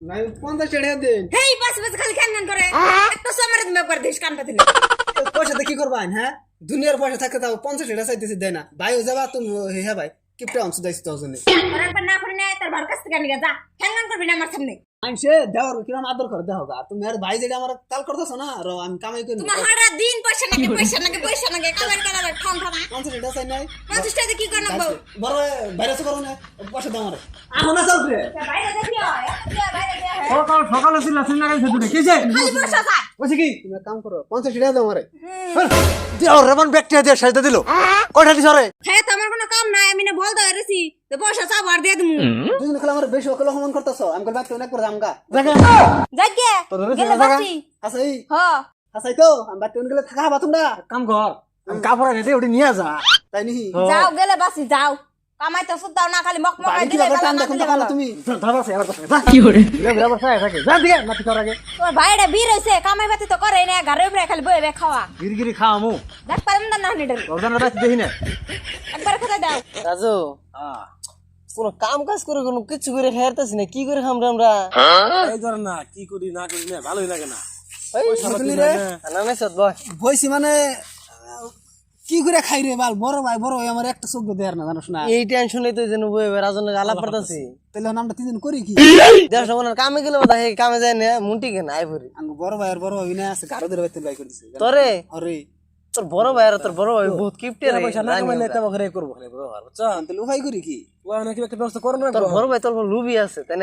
ভাই 50 টাকা দেন। হেই পাঁচ বছর খালি খান করে একটা সময় তুমি একবার দেশ কান পাতিনি পয়সাতে কি করবান হ্যাঁ? দুনিয়ার পয়সা থাকে তাও 50 টাকা চাইতেছি দেয় না। ভাই ও যাবা তুমি হ্যাঁ ভাই কিপটা অংশ দাইছ তো জন্য। আর একবার না করে নেয় তার বার কাছ থেকে নিয়ে যা খান করবি না আমার সামনে আইছে দেওয়ার কিরম আদর করে দেও গা। তুমি আর ভাই যেটা আমার কাল করতেছ না আর আমি কামাই করি। তোমার সারা দিন পয়সা নাকি কামাই করার ঠং ঠং 50 টাকা চাই নাই। 50 টাকা কি করব বড় বাইরে করো না পয়সা দাও আমারে। আহো না চল রে। বাইরে দেখিও বাইরে দেখিও সকাল সকালে ছিল সিনা গাইছে তুমি কিছে খালি পয়সা চাই কইছে কি তুমি এক কাম করো 50 টাকা দাও আমারে। দিও রেমন ব্যক্তি দিয়ে সাইতে দিল কয়টা দিছ রে হ্যাঁ তোমার কোনো কাম নাই আমি না বল দাও রেছি তো পয়সা চাও আর দিয়ে দিমু তুমি খেলা আমার বেশি ওকে লহমন করতেছ। আমি কল বাকি অনেক করে আমগা। দেখে যাকে তোর রেছি গেলে জায়গা? বাসি আসাই হ আসাই তো আমি বাকি অনেক গেলে থাকা হবা তোমরা। কাম কর আমি কাপড় রেডি ওটি নিয়ে যা তাই নি যাও গেলে বাসি যাও কামাই তো সুদাও না খালি মক মক বাড়ি কি দিলে ব্যাপার টান গালা দেখুন দিলে তো গালা। তুমি। ধরা আছে আবার যা কি করে বরাবর সাই থাকে যা দিকে নাতি কর আগে তোর ভাইটা বীর হইছে কামাই বাতি তো করে না ঘরে উপরে খালি বইবে খাওয়া গিরগিরি খাওয়ামু দেখ পারম না নিডল রমজানের রাত দেখি না একবার খেতে দাও রাজু কোন কাম কাজ করে কোনো কিছু করে খেয়ারতেছি না কি করে খামরা আমরা এই ধর না কি করি না করি না ভালোই লাগে না না না সত বয় বইছি মানে কি করে খাই রে বাল বড় ভাই বড় ভাই আমার একটা চোখ দেয়ার না জানোস না। এই টেনশনই তো যেন বই রাজনের আলাপ করতেছি তাহলে নামটা তিনজন করি কি দেড়শো মনের কামে গেলে বোধ হয় কামে যায় না মুন্টি কেন আই ভরি আঙ্গ বড় ভাই আর বড় ভাই না আছে গাড়ো ধরে বাইতে বাই করে দিছে। তোরে আরে তোর বড় ভাই আর তোর বড় ভাই বহুত কিপটে রে পয়সা না কামাইলে তেমন করে করব খালি বড় আর বুঝছ তাহলে উপায় করি কি? ও নাকি একটা ব্যবস্থা করো না তোর বড় ভাই তোর লুবি আছে তাই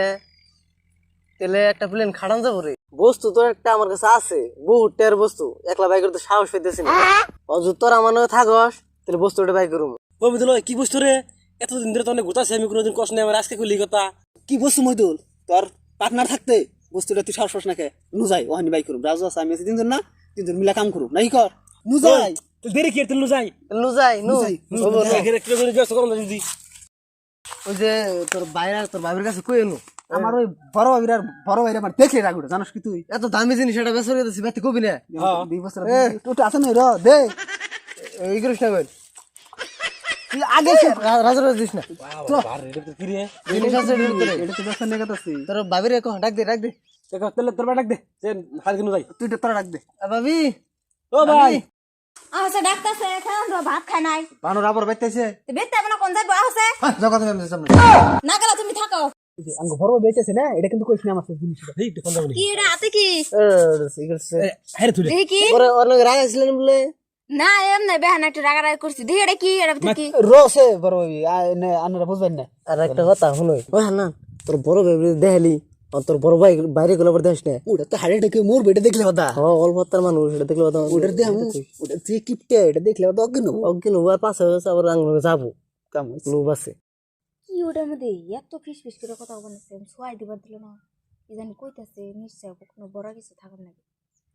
তেলে একটা প্লেন খাড়ান যাবো রে বস্তু তো একটা আমার কাছে আছে বহুত টের বস্তু একলা বাই করতে সাহস হইতেছি না অযুত তোর আমার নামে থাকস তাহলে বস্তুটা বাই করুম ও বুঝল কি বস্তু রে এতদিন ধরে তো অনেক ঘুরতাছি আমি কোনোদিন কষ্ট নেই আমার আজকে কইলি কথা কি বস্তু মইদুল তোর পার্টনার থাকতে বস্তুটা তুই সাহস নাকে নু যাই ওহানি বাই করুম রাজু আছে আমি আছি তিনজন না তিনজন মিলা কাম করুম নাই কর নু যাই তো দেরি কি তুই যাই লু যাই নু যাই। কিলো করে ব্যবস্থা করো না যদি ওই যে তোর বাইরে তোর ভাবির কাছে কই এনু আমার ওই বড় ভাইরা বড় ভাইরা আমার দেখলে রাগুড়ে জানোস কি তুই এত দামি জিনিস এটা বেসর গেছে বাতি কবি না 2 বছর তো আছে না র দে এই করিস না কই তুই আগে রাজর দিস না কি রে জিনিস আছে এর ভিতরে এটা তো ব্যবস্থা নেই কথা তুই তোর ভাবির কো ডাক দে দেখো তাহলে তোর ডাক দে যে হাত কিনো যাই তুই তোরা রাখ দে ভাবি ও ভাই আছে ডাক্তারছে খান তো ভাত খায় নাই বানর আবার বাইতেছে তো বেতে আপনা কোন যাইবো আছে জগৎ আমি সামনে না গেলা তুমি থাকো আঙ্গ বড় ভাই বাইতেছে না এটা কিন্তু কইছ না আমার জিনিসটা এই তো কোন যাবনি কি এটা হাতে কি হ্যাঁ তুই দেখি কি ওরে ওর লগে রাগ আসলেন বলে না এমনি বেহানা একটু রাগারাগি করছি দেখি এটা কি এটা ভিতরে কি রসে বড় ভাই আনারা বুঝবেন না আর একটা কথা শুনো ওই না তোর বড় ভাই দেখলি তোর বড় ভাই বাইরে গেলে আবার দেখ না ওটা তো হাড়ে ডেকে মোর বেটা দেখলে কথা অল্প তার মানুষ এটা দেখলে ওটার দিয়ে আমি ওটা যে কিপটে এটা দেখলে কথা অজ্ঞান হবো অজ্ঞান হবো আর পাশে আবার আঙুল যাবো কাম হইছে। লোভ আছে কি ওটার মধ্যে এত ফিস ফিস করে কথা বলছে সোয়াই দিবার দিল না কি জানি কইতাছে নিশ্চয় কোনো বড় কিছু থাকুন নাকি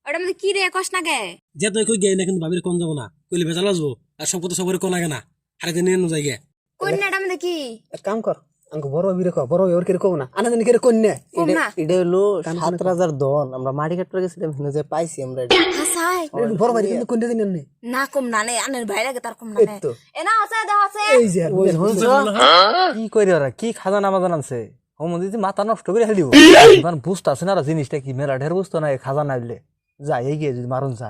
ওটার মধ্যে কি রে কষ্ট না গে যে তুই কই গে না কিন্তু ভাবির কোন যাব না কইলে ভেজাল আসবো আর সব কথা সবার কোন লাগে না আরে দিন নিয়ে যাই গে কোন না এটার মধ্যে কি এক কাম কর আঙ্গ বড় ভাই রে কো বড় ভাই ওর কে কো না আনা জানি কে কোন না কম না এটা হলো ৭,০০০ দন আমরা মাটি কাটতে গেছিলাম হিনে যে পাইছি আমরা এটা। হাসাই বড় ভাই কিন্তু কোন দিন নেই না কম না নে আনের ভাইরা কে তার কম না নে তো এ না আছে দেখ আছে এই যে ওই শুনছ? কি কইরে ওরা কি খাজানা মাজান আনছে হোমদি মাথা নষ্ট করে হেলিব কারণ বুঝতে আছে না ওরা জিনিসটা কি মেলা ঢের বুঝতো না খাজানা আইলে যাই এগিয়ে যদি মারুন যা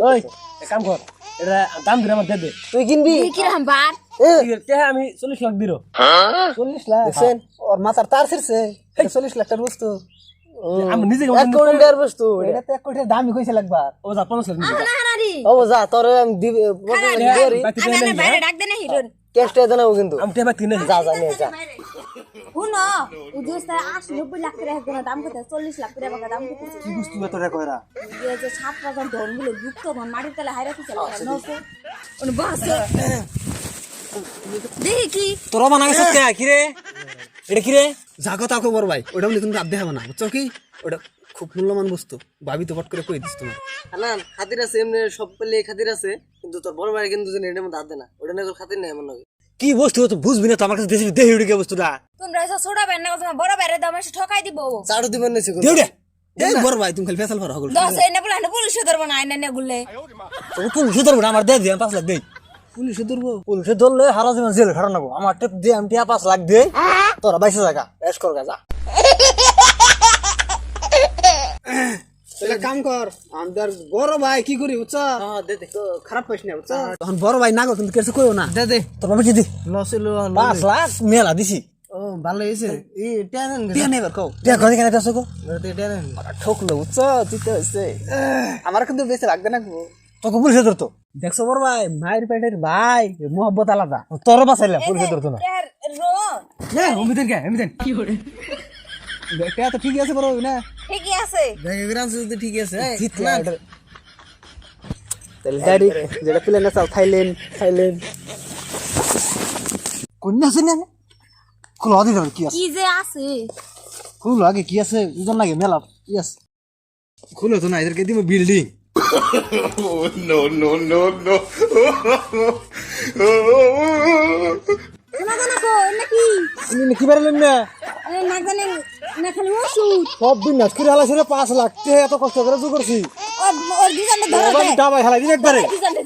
ওই এক কাম কর এটা দাম দিলে আমার দে দে তুই কিনবি কি রকম বার কে আমি 40 লাখ দিরো 40 লাখ দেখছেন? ওর মাথার তার ছিড়ছে 40 লাখ টাকার বস্তু আমি নিজে এক কোটি টাকার বস্তু এটা তো 1 কোটি দামই কইছে লাগবার ও যা 50 লাখ দিবি না হানারি ও যা তোর আমি দিব আমি আনের ভাইরা ডাক দে না হিরোন ক্যাশটা দেন কিন্তু আমি টেবা কিনে যা যা নিয়ে যা শুনো উদ্দেশ্য 80-90 লাখ করে একজন দাম কত 40 লাখ করে বাকা দাম কত কি বস্তু এতটা কইরা এই যে 7,000 ধনগুলো যুক্ত ধন মাটির তলে হাইরা কি চলে নছে ওনে বাস দেখি কি তোর বানা গেছে কে কি রে এটা কি রে যা কথা কো বড় ভাই ওটা বলে তুমি আপ দেখাবো না বুঝছো কি ওটা খুব মূল্যবান বস্তু ভাবি তো পট করে কই দিস তোমার না খাতির আছে এমনি সব পেলে খাতির আছে কিন্তু তোর বড় ভাই কিন্তু যেন এটার মধ্যে হাত দে না ওটা না খাতির নাই এমন নাকি কি বস্তু তো বুঝবি না তো আমার কাছে দেহি উড়ে গে বস্তুটা তোমরা এসে ছোড়া বেন না তোমার বড় বাইরে দাম এসে ঠকাই দিব চাড়ু দিবেন না দেউ দে এই বড় ভাই তুমি খালি ফেসাল ভরা হগল 10 এনে বলে না পুলিশ ধরব না আইনা নে গুলে তো কোন সুদর আমার দে দে 5 লাখ দে পুলিশে ধরবো। পুলিশে ধরলে হারা জীবন জেল খাটানো নাগো। আমার টেপ দিয়ে আমি টিয়া 5 লাখ দে, তোরা 22 জায়গা এস কর গা যা। তাহলে কাম কর, আমাদের বড় ভাই কি করি বুঝছ? দে দে তো খারাপ পাইস না বুঝছ? তখন বড় ভাই না গো, কিন্তু কিছু কইও না। দে দে তোর বেশি দি লস এলো 5 লাখ মেলা দিছি। ও ভালো হয়েছে এই টেনেন টিয়া নেবার কও। টিয়া ঘরে কেন পেছো গো? টেনেন ঠকলো বুঝছ দিতে হইছে। আমার কিন্তু বেশি লাগবে না গো। তোকে পুলিশে ধরতো, দেখছো বড় ভাই, মায়ের পেটের ভাই মোহব্বত আলাদা। তোর বাঁচাইলাম পুলিশে ধরতো না। না অমিতেন কে অমিতেন কি করে? টিয়া তো ঠিকই আছে বড় ভাই না? ঠিকই আছে। ঠিক আছে তাহলে ড্যাডি যেটা প্লেন আছে থাইল্যান্ড থাইল্যান্ড কন্যা আছে না খুলো আদি ধর কি আছে কি যে আছে খুলো আগে কি আছে বুঝন লাগে মেলা কি আছে খুলো তো না এদেরকে দিব বিল্ডিং না জানা কো নাকি তুমি কি পারলেন না না জানেন না খালি ওষুধ সব দিন নাচ করে হালা ছেড়ে 5 লাখ এত কষ্ট করে জু করছি ওর দুজনে ধরে ডাবাই হালাই দিন একবারে দুজনে